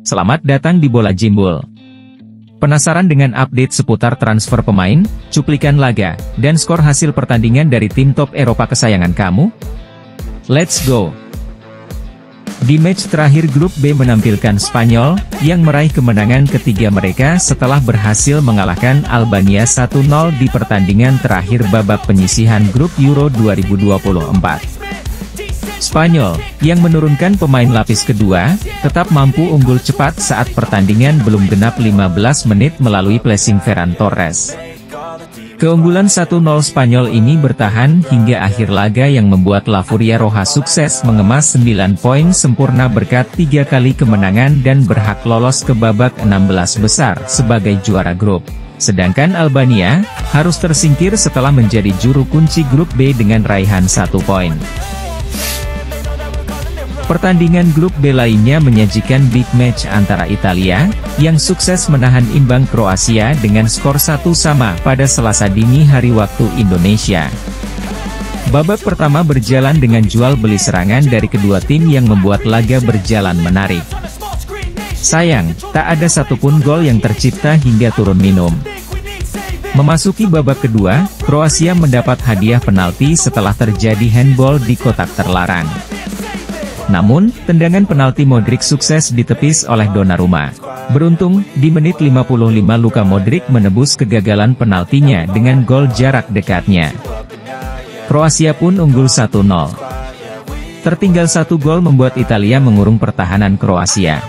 Selamat datang di Bola Jimbul. Penasaran dengan update seputar transfer pemain, cuplikan laga, dan skor hasil pertandingan dari tim top Eropa kesayangan kamu? Let's go! Di match terakhir grup B menampilkan Spanyol, yang meraih kemenangan ketiga mereka setelah berhasil mengalahkan Albania 1-0 di pertandingan terakhir babak penyisihan grup Euro 2024. Spanyol, yang menurunkan pemain lapis kedua, tetap mampu unggul cepat saat pertandingan belum genap 15 menit melalui placing Ferran Torres. Keunggulan 1-0 Spanyol ini bertahan hingga akhir laga yang membuat La Furia Roja sukses mengemas 9 poin sempurna berkat 3 kali kemenangan dan berhak lolos ke babak 16 besar sebagai juara grup. Sedangkan Albania, harus tersingkir setelah menjadi juru kunci grup B dengan raihan 1 poin. Pertandingan grup B lainnya menyajikan big match antara Italia, yang sukses menahan imbang Kroasia dengan skor 1-1 pada Selasa dini hari waktu Indonesia. Babak pertama berjalan dengan jual beli serangan dari kedua tim yang membuat laga berjalan menarik. Sayang, tak ada satupun gol yang tercipta hingga turun minum. Memasuki babak kedua, Kroasia mendapat hadiah penalti setelah terjadi handball di kotak terlarang. Namun, tendangan penalti Modric sukses ditepis oleh Donnarumma. Beruntung, di menit 55 Luka Modric menebus kegagalan penaltinya dengan gol jarak dekatnya. Kroasia pun unggul 1-0. Tertinggal 1 gol membuat Italia mengurung pertahanan Kroasia.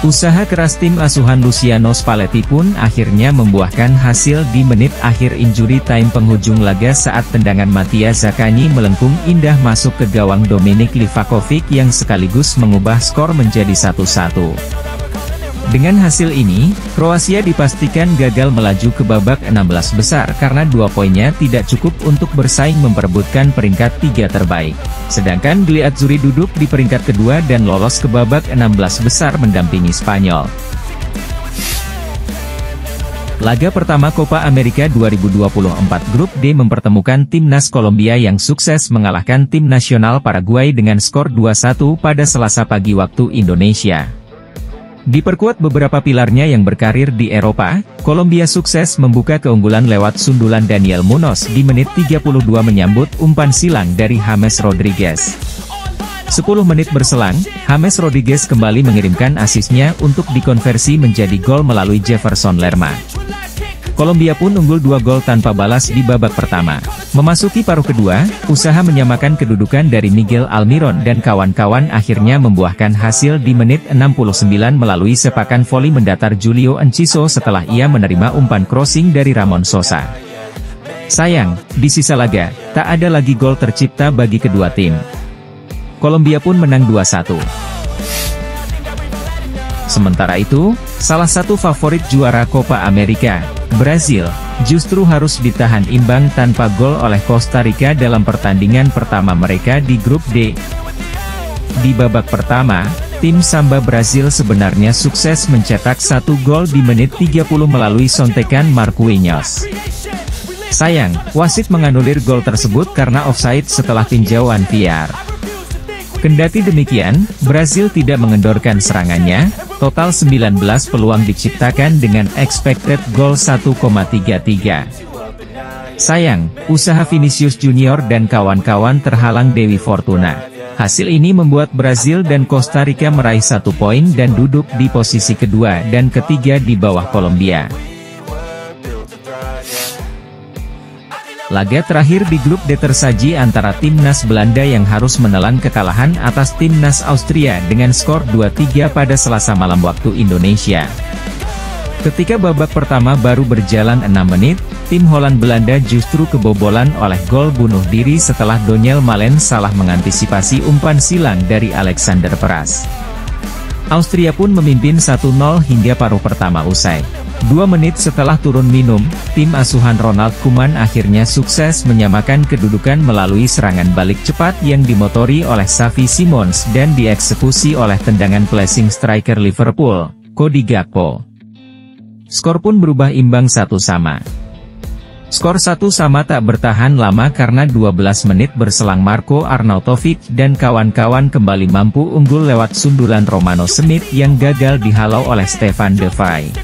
Usaha keras tim asuhan Luciano Spalletti pun akhirnya membuahkan hasil di menit akhir injury time penghujung laga saat tendangan Matija Zaccagni melengkung indah masuk ke gawang Dominik Livakovic yang sekaligus mengubah skor menjadi 1-1. Dengan hasil ini, Kroasia dipastikan gagal melaju ke babak 16 besar karena 2 poinnya tidak cukup untuk bersaing memperebutkan peringkat 3 terbaik. Sedangkan Gli Azzurri duduk di peringkat kedua dan lolos ke babak 16 besar mendampingi Spanyol. Laga pertama Copa America 2024 Grup D mempertemukan timnas Kolombia yang sukses mengalahkan tim nasional Paraguay dengan skor 2-1 pada Selasa pagi waktu Indonesia. Diperkuat beberapa pilarnya yang berkarir di Eropa, Kolombia sukses membuka keunggulan lewat sundulan Daniel Munoz di menit 32 menyambut umpan silang dari James Rodriguez. 10 menit berselang, James Rodriguez kembali mengirimkan asisnya untuk dikonversi menjadi gol melalui Jefferson Lerma. Kolombia pun unggul 2 gol tanpa balas di babak pertama. Memasuki paruh kedua, usaha menyamakan kedudukan dari Miguel Almiron dan kawan-kawan akhirnya membuahkan hasil di menit 69 melalui sepakan voli mendatar Julio Enciso setelah ia menerima umpan crossing dari Ramon Sosa. Sayang, di sisa laga, tak ada lagi gol tercipta bagi kedua tim. Kolombia pun menang 2-1. Sementara itu, salah satu favorit juara Copa America, Brazil, justru harus ditahan imbang tanpa gol oleh Costa Rica dalam pertandingan pertama mereka di grup D. Di babak pertama, tim Samba Brazil sebenarnya sukses mencetak 1 gol di menit 30 melalui sontekan Marquinhos. Sayang, wasit menganulir gol tersebut karena offside setelah tinjauan VAR. Kendati demikian, Brazil tidak mengendorkan serangannya, total 19 peluang diciptakan dengan expected goal 1,33. Sayang, usaha Vinicius Junior dan kawan-kawan terhalang Dewi Fortuna. Hasil ini membuat Brazil dan Costa Rica meraih 1 poin dan duduk di posisi kedua dan ketiga di bawah Kolombia. Laga terakhir di grup D tersaji antara timnas Belanda yang harus menelan kekalahan atas timnas Austria dengan skor 2-3 pada Selasa malam waktu Indonesia. Ketika babak pertama baru berjalan 6 menit, tim Holland Belanda justru kebobolan oleh gol bunuh diri setelah Donyell Malen salah mengantisipasi umpan silang dari Alexander Peras. Austria pun memimpin 1-0 hingga paruh pertama usai. 2 menit setelah turun minum, tim asuhan Ronald Koeman akhirnya sukses menyamakan kedudukan melalui serangan balik cepat yang dimotori oleh Xavi Simons dan dieksekusi oleh tendangan placing striker Liverpool, Cody Gakpo. Skor pun berubah imbang 1-1. Skor 1-1 tak bertahan lama karena 12 menit berselang Marko Arnautovic dan kawan-kawan kembali mampu unggul lewat sundulan Romano Smith yang gagal dihalau oleh Stefan de Vrij.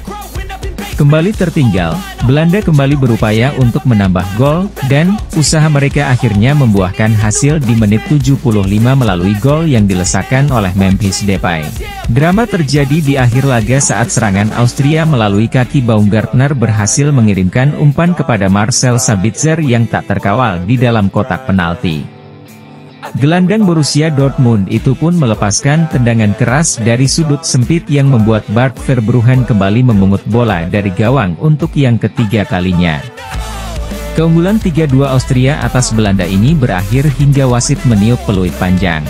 Kembali tertinggal, Belanda kembali berupaya untuk menambah gol, dan usaha mereka akhirnya membuahkan hasil di menit 75 melalui gol yang dilesakkan oleh Memphis Depay. Drama terjadi di akhir laga saat serangan Austria melalui kaki Baumgartner berhasil mengirimkan umpan kepada Marcel Sabitzer yang tak terkawal di dalam kotak penalti. Gelandang Borussia Dortmund itu pun melepaskan tendangan keras dari sudut sempit yang membuat Bart Verbruggen kembali memungut bola dari gawang untuk yang ketiga kalinya. Keunggulan 3-2 Austria atas Belanda ini berakhir hingga wasit meniup peluit panjang.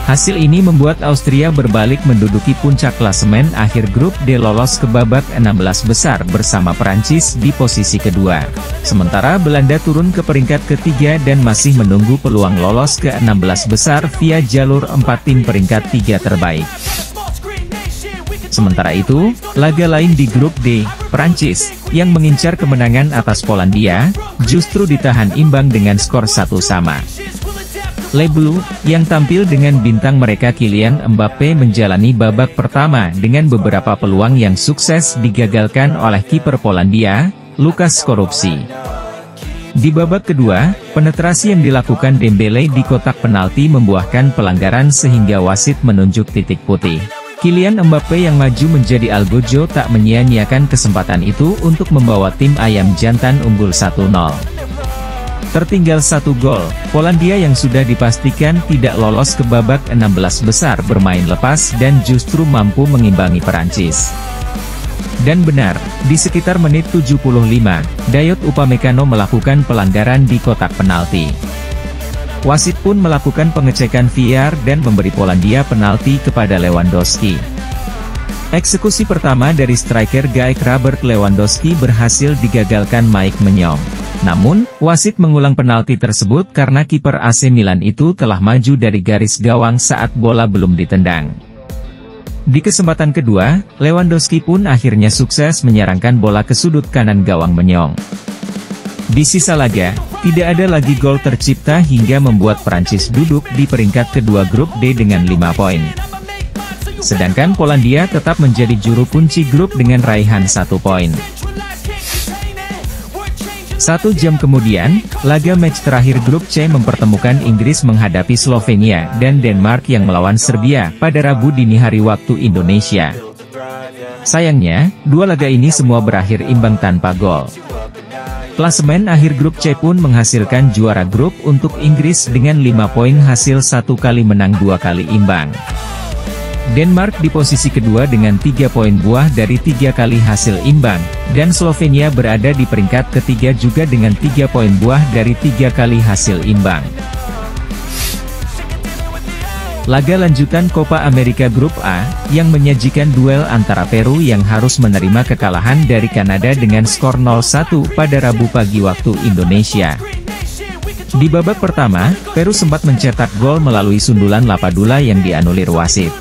Hasil ini membuat Austria berbalik menduduki puncak klasemen akhir grup D, lolos ke babak 16 besar bersama Prancis di posisi kedua. Sementara Belanda turun ke peringkat ketiga dan masih menunggu peluang lolos ke 16 besar via jalur 4 tim peringkat 3 terbaik. Sementara itu, laga lain di grup D, Prancis, yang mengincar kemenangan atas Polandia, justru ditahan imbang dengan skor 1-1. Les Bleus, yang tampil dengan bintang mereka Kylian Mbappe menjalani babak pertama dengan beberapa peluang yang sukses digagalkan oleh kiper Polandia, Lukas Korupsi. Di babak kedua, penetrasi yang dilakukan Dembele di kotak penalti membuahkan pelanggaran sehingga wasit menunjuk titik putih. Kylian Mbappe yang maju menjadi algojo tak menyia-nyiakan kesempatan itu untuk membawa tim ayam jantan unggul 1-0. Tertinggal 1 gol, Polandia yang sudah dipastikan tidak lolos ke babak 16 besar bermain lepas dan justru mampu mengimbangi Perancis. Dan benar, di sekitar menit 75, Dayot Upamecano melakukan pelanggaran di kotak penalti. Wasit pun melakukan pengecekan VAR dan memberi Polandia penalti kepada Lewandowski. Eksekusi pertama dari striker Gaek Robert Lewandowski berhasil digagalkan Mike Maignan. Namun, wasit mengulang penalti tersebut karena kiper AC Milan itu telah maju dari garis gawang saat bola belum ditendang. Di kesempatan kedua, Lewandowski pun akhirnya sukses menyerangkan bola ke sudut kanan gawang Maignan. Di sisa laga, tidak ada lagi gol tercipta hingga membuat Prancis duduk di peringkat kedua grup D dengan 5 poin. Sedangkan Polandia tetap menjadi juru kunci grup dengan raihan 1 poin. 1 jam kemudian, laga match terakhir grup C mempertemukan Inggris menghadapi Slovenia dan Denmark yang melawan Serbia pada Rabu dini hari waktu Indonesia. Sayangnya, 2 laga ini semua berakhir imbang tanpa gol. Klasemen akhir grup C pun menghasilkan juara grup untuk Inggris dengan 5 poin hasil 1 kali menang 2 kali imbang. Denmark di posisi kedua dengan 3 poin buah dari 3 kali hasil imbang, dan Slovenia berada di peringkat ketiga juga dengan 3 poin buah dari 3 kali hasil imbang. Laga lanjutan Copa America Grup A, yang menyajikan duel antara Peru yang harus menerima kekalahan dari Kanada dengan skor 0-1 pada Rabu pagi waktu Indonesia. Di babak pertama, Peru sempat mencetak gol melalui sundulan Lapadula yang dianulir wasit.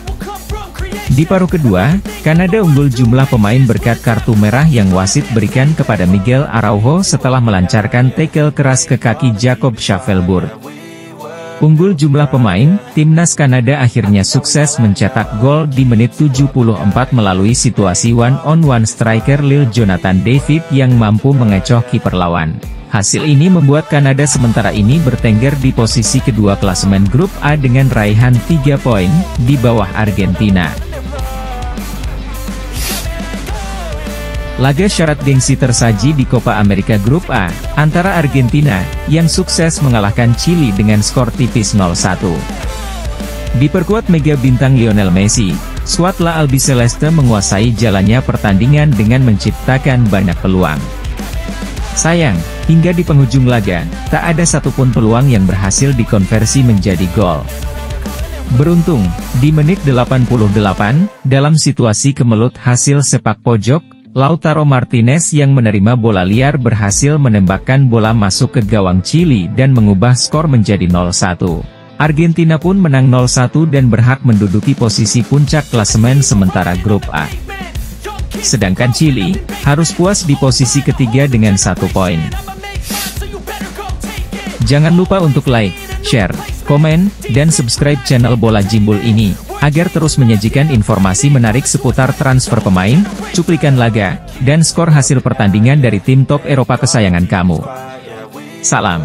Di paruh kedua, Kanada unggul jumlah pemain berkat kartu merah yang wasit berikan kepada Miguel Araujo setelah melancarkan tackle keras ke kaki Jacob Schavelburg. Unggul jumlah pemain, timnas Kanada akhirnya sukses mencetak gol di menit 74 melalui situasi one-on-one striker Lil Jonathan David yang mampu mengecoh kiper lawan. Hasil ini membuat Kanada sementara ini bertengger di posisi kedua klasemen grup A dengan raihan 3 poin, di bawah Argentina. Laga syarat gengsi tersaji di Copa America Grup A, antara Argentina, yang sukses mengalahkan Chili dengan skor tipis 0-1. Diperkuat mega bintang Lionel Messi, skuad La Albiceleste menguasai jalannya pertandingan dengan menciptakan banyak peluang. Sayang, hingga di penghujung laga, tak ada satupun peluang yang berhasil dikonversi menjadi gol. Beruntung, di menit 88, dalam situasi kemelut hasil sepak pojok, Lautaro Martinez yang menerima bola liar berhasil menembakkan bola masuk ke gawang Chili dan mengubah skor menjadi 0-1. Argentina pun menang 0-1 dan berhak menduduki posisi puncak klasemen sementara grup A. sedangkan Chili harus puas di posisi ketiga dengan 1 poin. Jangan lupa untuk like, share, komen, dan subscribe channel Bola Jimbul ini, agar terus menyajikan informasi menarik seputar transfer pemain, cuplikan laga, dan skor hasil pertandingan dari tim top Eropa kesayangan kamu. Salam.